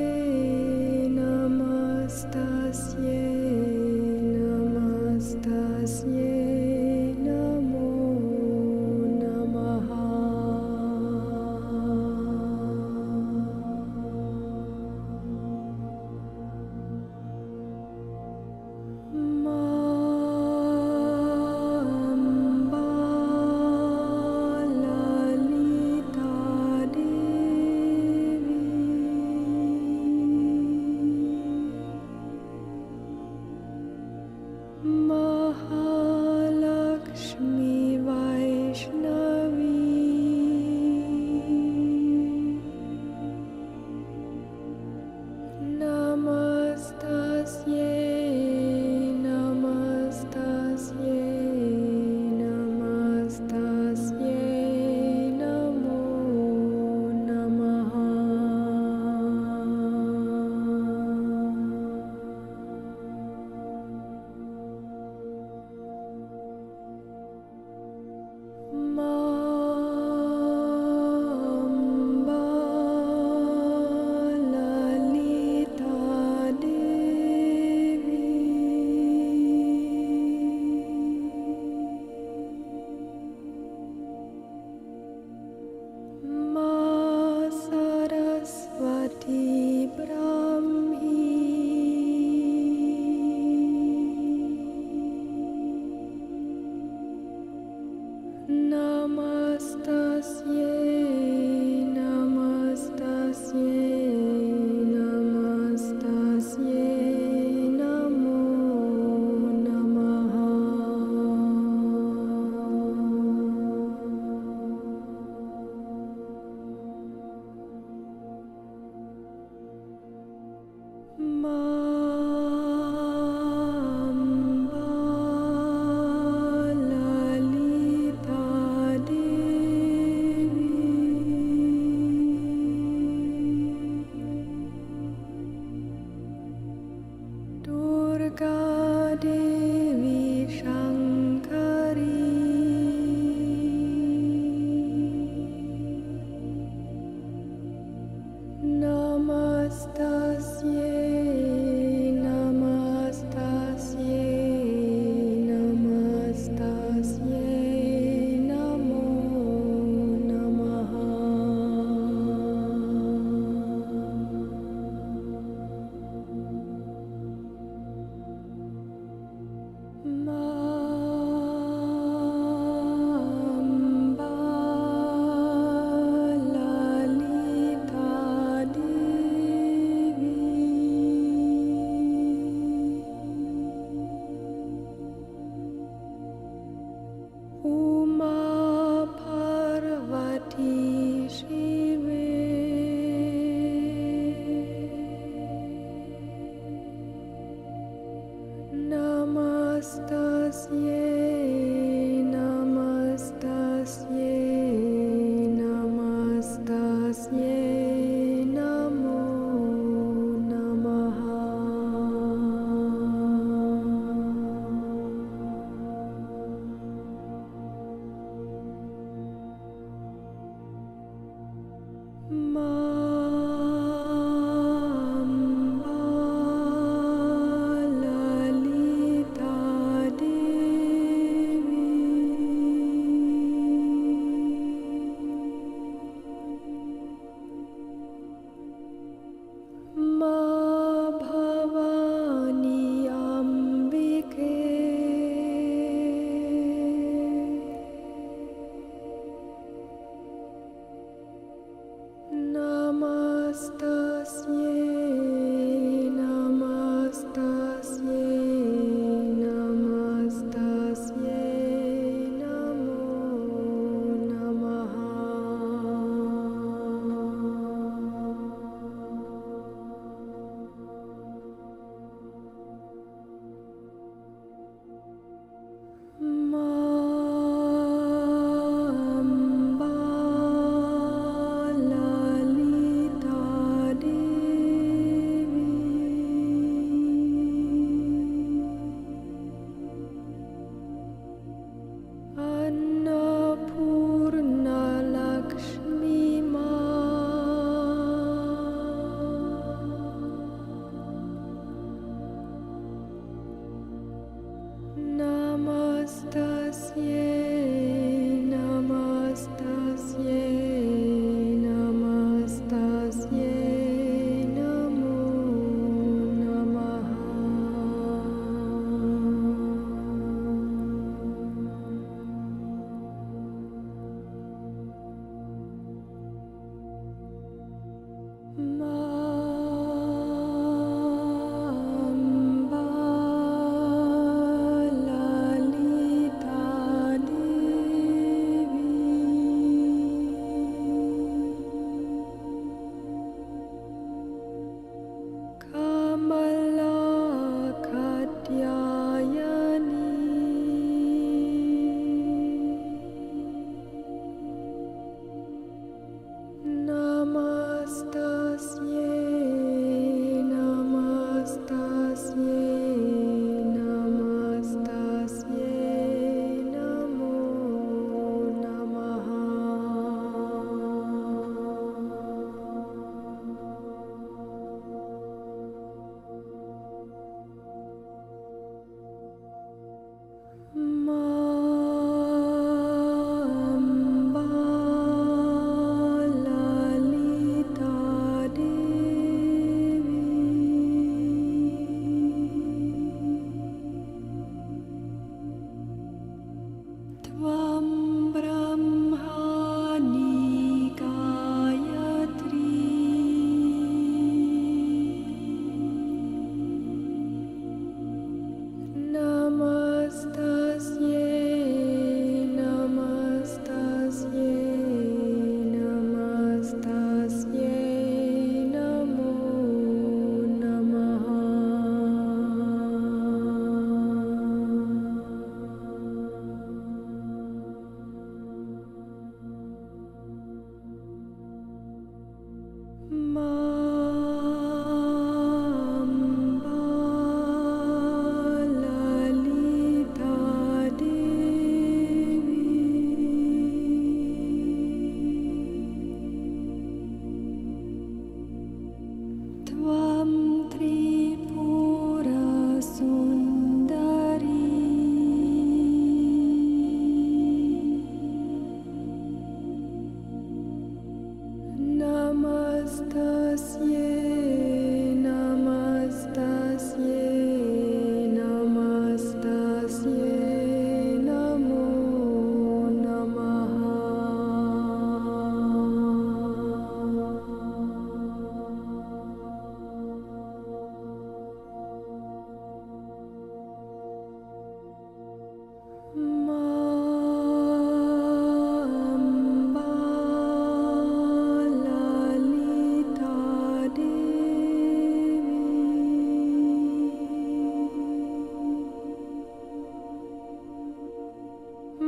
Namastasye, Namastasye, Namo Namaha. Mamba Lalita Devi Mahalakshmi Vaishnavi Namastasye, Namastasye, Namastasye, Namo Namaha. Mamba Lalita Devi Ma Saraswati Brahmi Namastasye, Namastasye, Namastasye, Namo Namaha. Mamba Lalita Devi Durga Devi Shankari Namastasye, Namastasye, Namastasye, Namo Namaha. Amba Lalita Devi Kamala Katyayani Namastasye Namastasye Namastasye Namo Namaha Amba Lalita Devi Tvam Brahmani Gayatri Namastasye Namastasye Namastasye Namo Namaha Amba Lalita Devi Tvam Tripura Sundari Namastasye Namastasye Namastasye Namo Namaha Amba Lalita Devi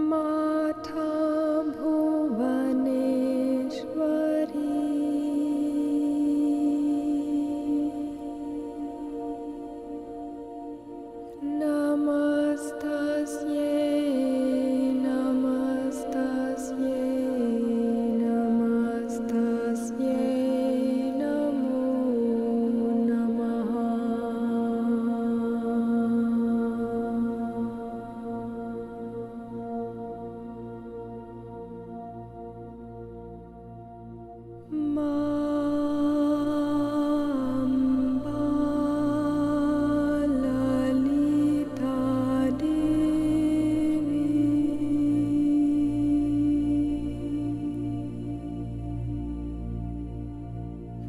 Mata Bhuvaneshwari Namastasye Namastasye Namastasye Namo Namaha Amba Lalita Devi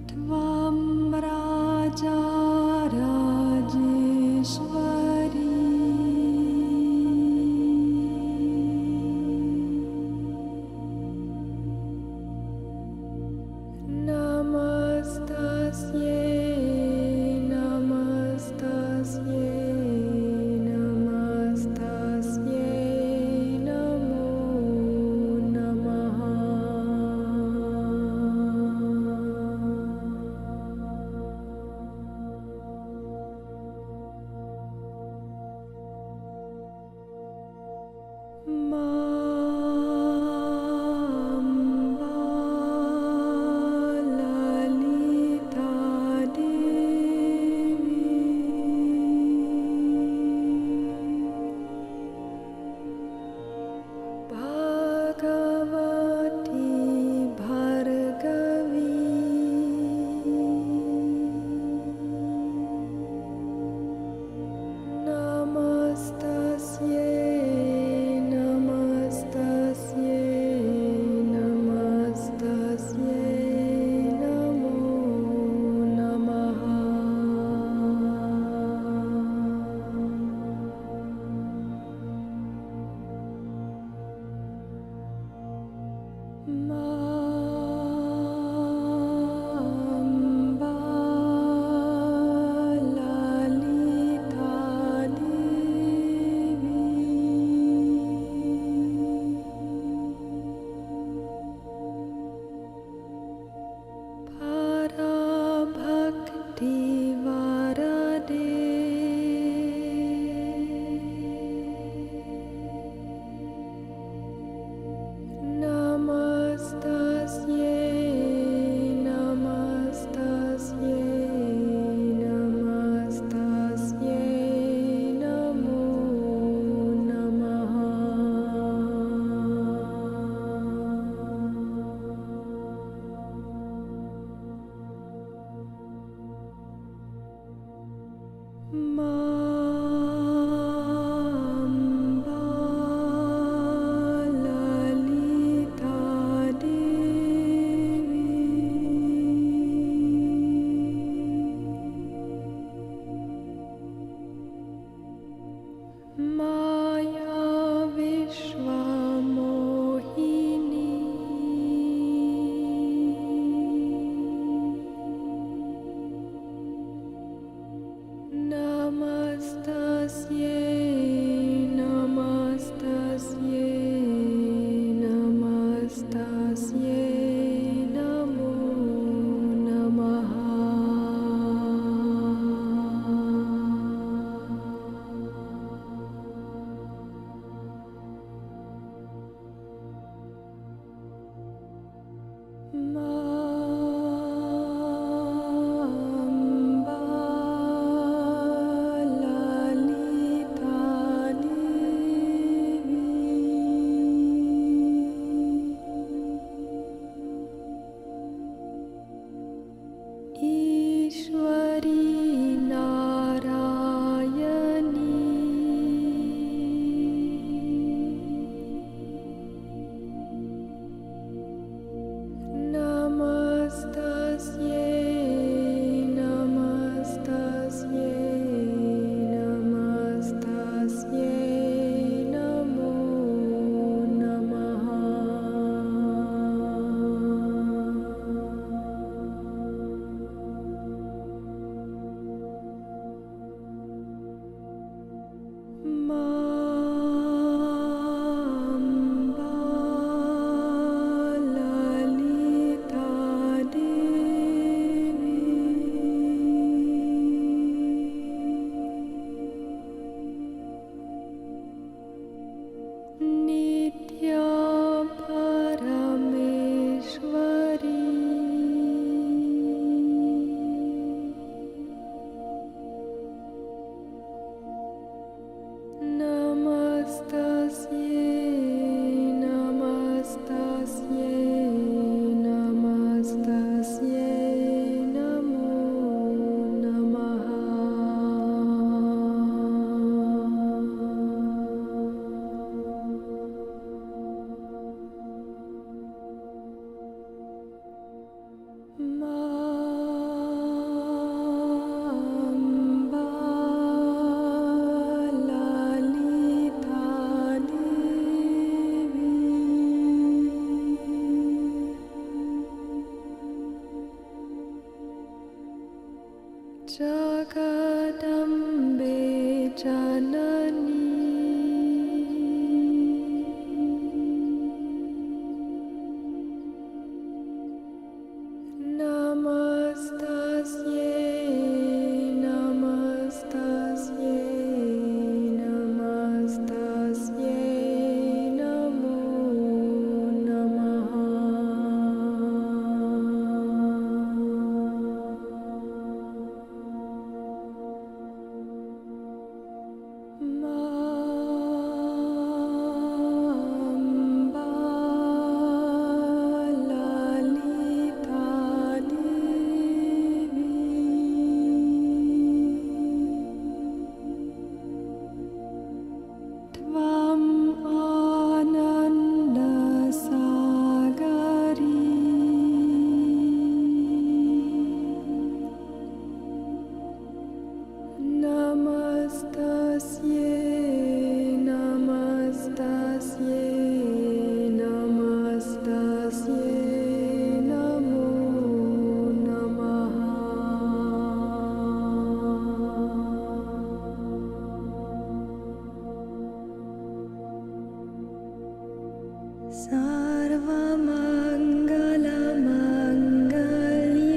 Tvam Raja Rajeshwari Namastasye Namastasye Namastasye Namo Namaha Mamba Lalita Devi Maya Vishwamohini Namastasye, Namastasye, Namastasye, Namo Namaha. Mamba Lalita Devi Ishwari Narayani Namastasye, Namastasye, Namastasye, Namo Namaha. Mamba Lalita Devi Nitya Parameshwari Namastasye, Namastasye, Namastasye, Namo Namaha. Mamba Lalita Devi Jagadambe Janani Namastasye, Namastasye, Namastasye, Namo Namaha. Mamba Lalita Devi Tvam Ananda Sagari Namastasye, Namastasye, Namastasye, Namo Namaha. Sarvamangala-mangalye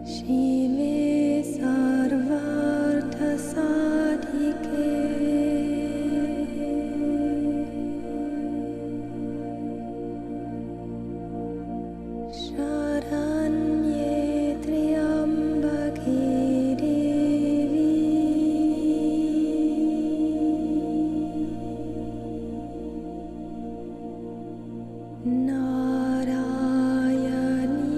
Shive Sarvartha-sadhike Sharanye Triambake Devi Narayani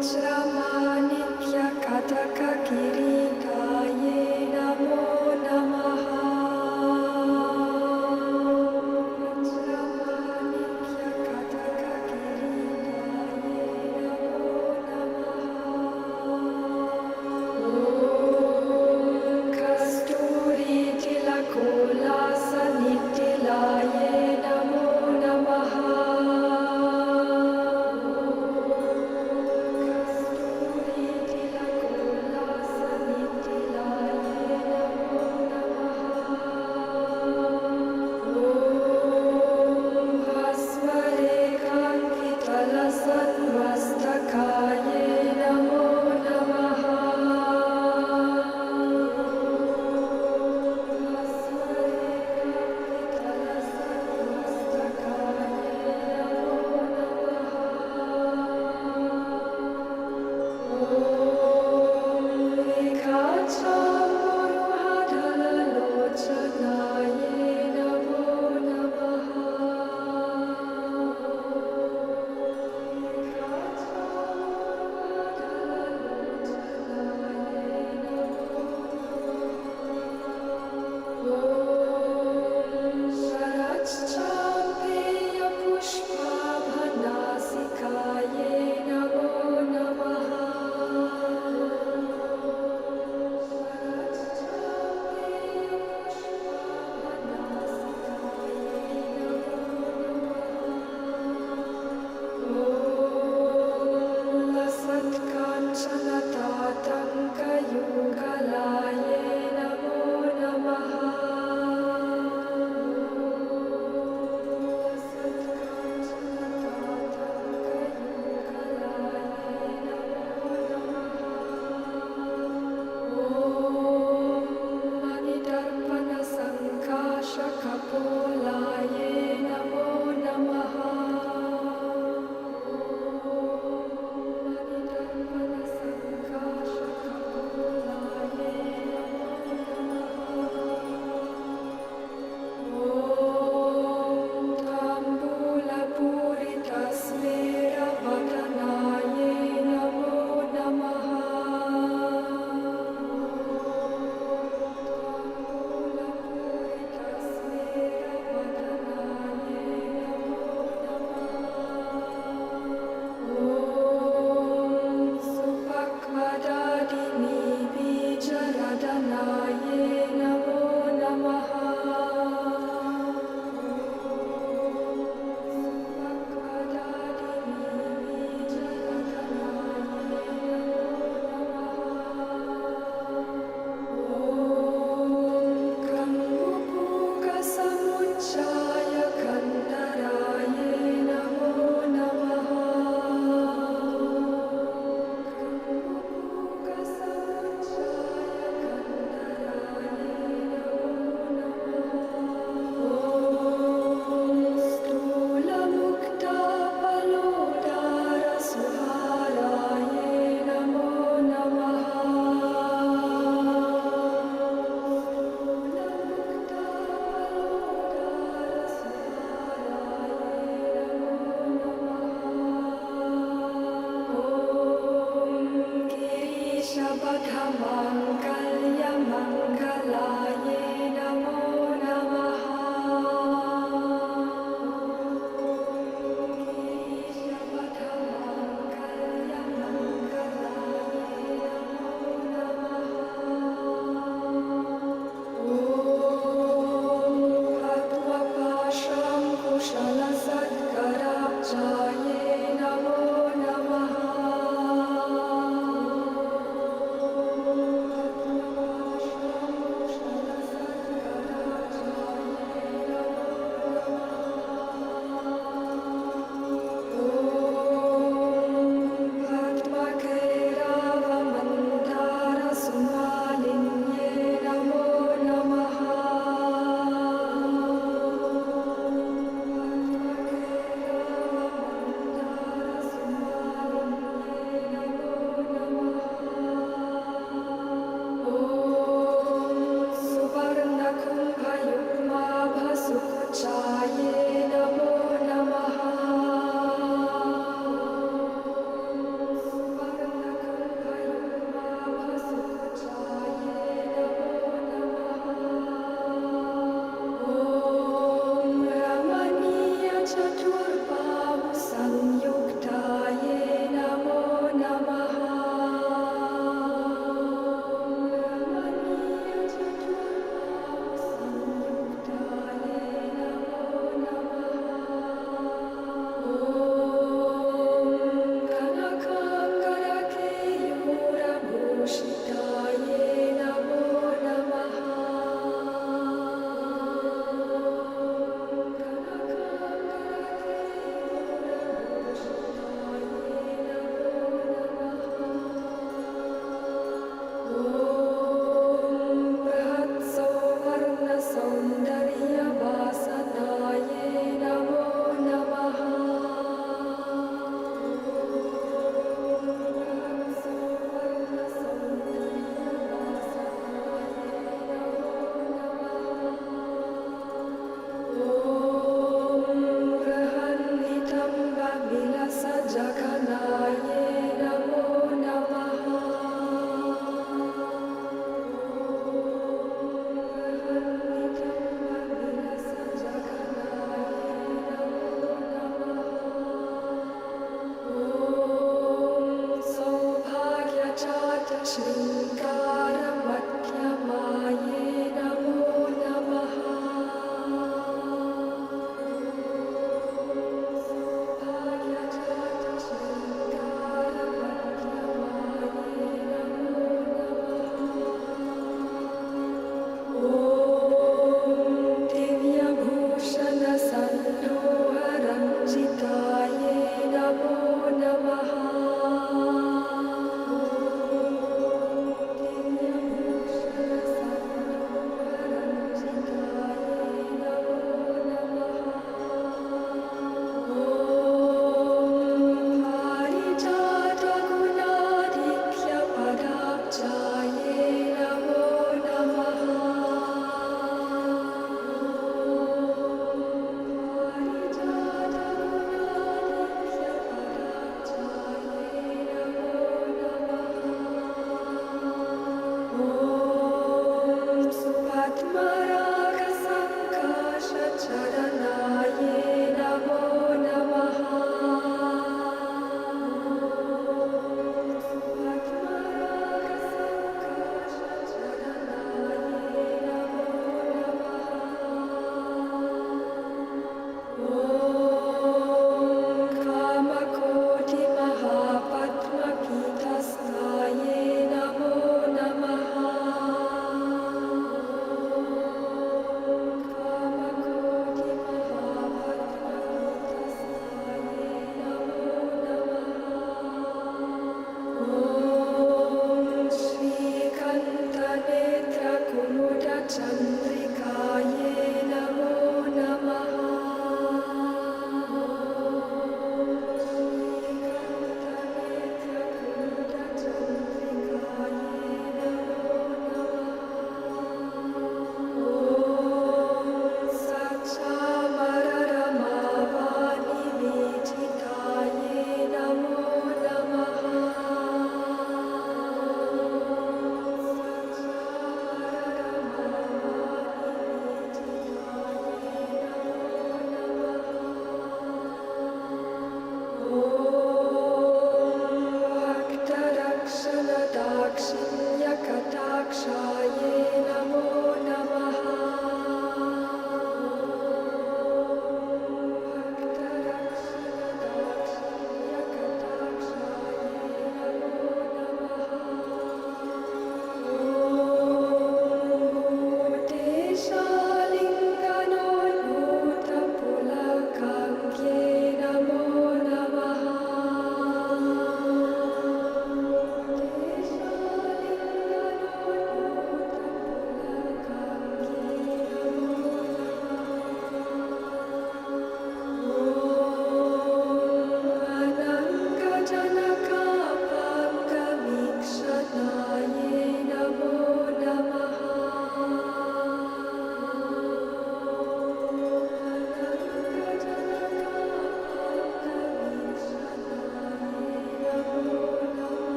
Vajramanitya Kataka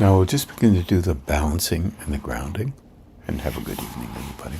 Now we'll just begin to do the balancing and the grounding, and have a good evening, everybody.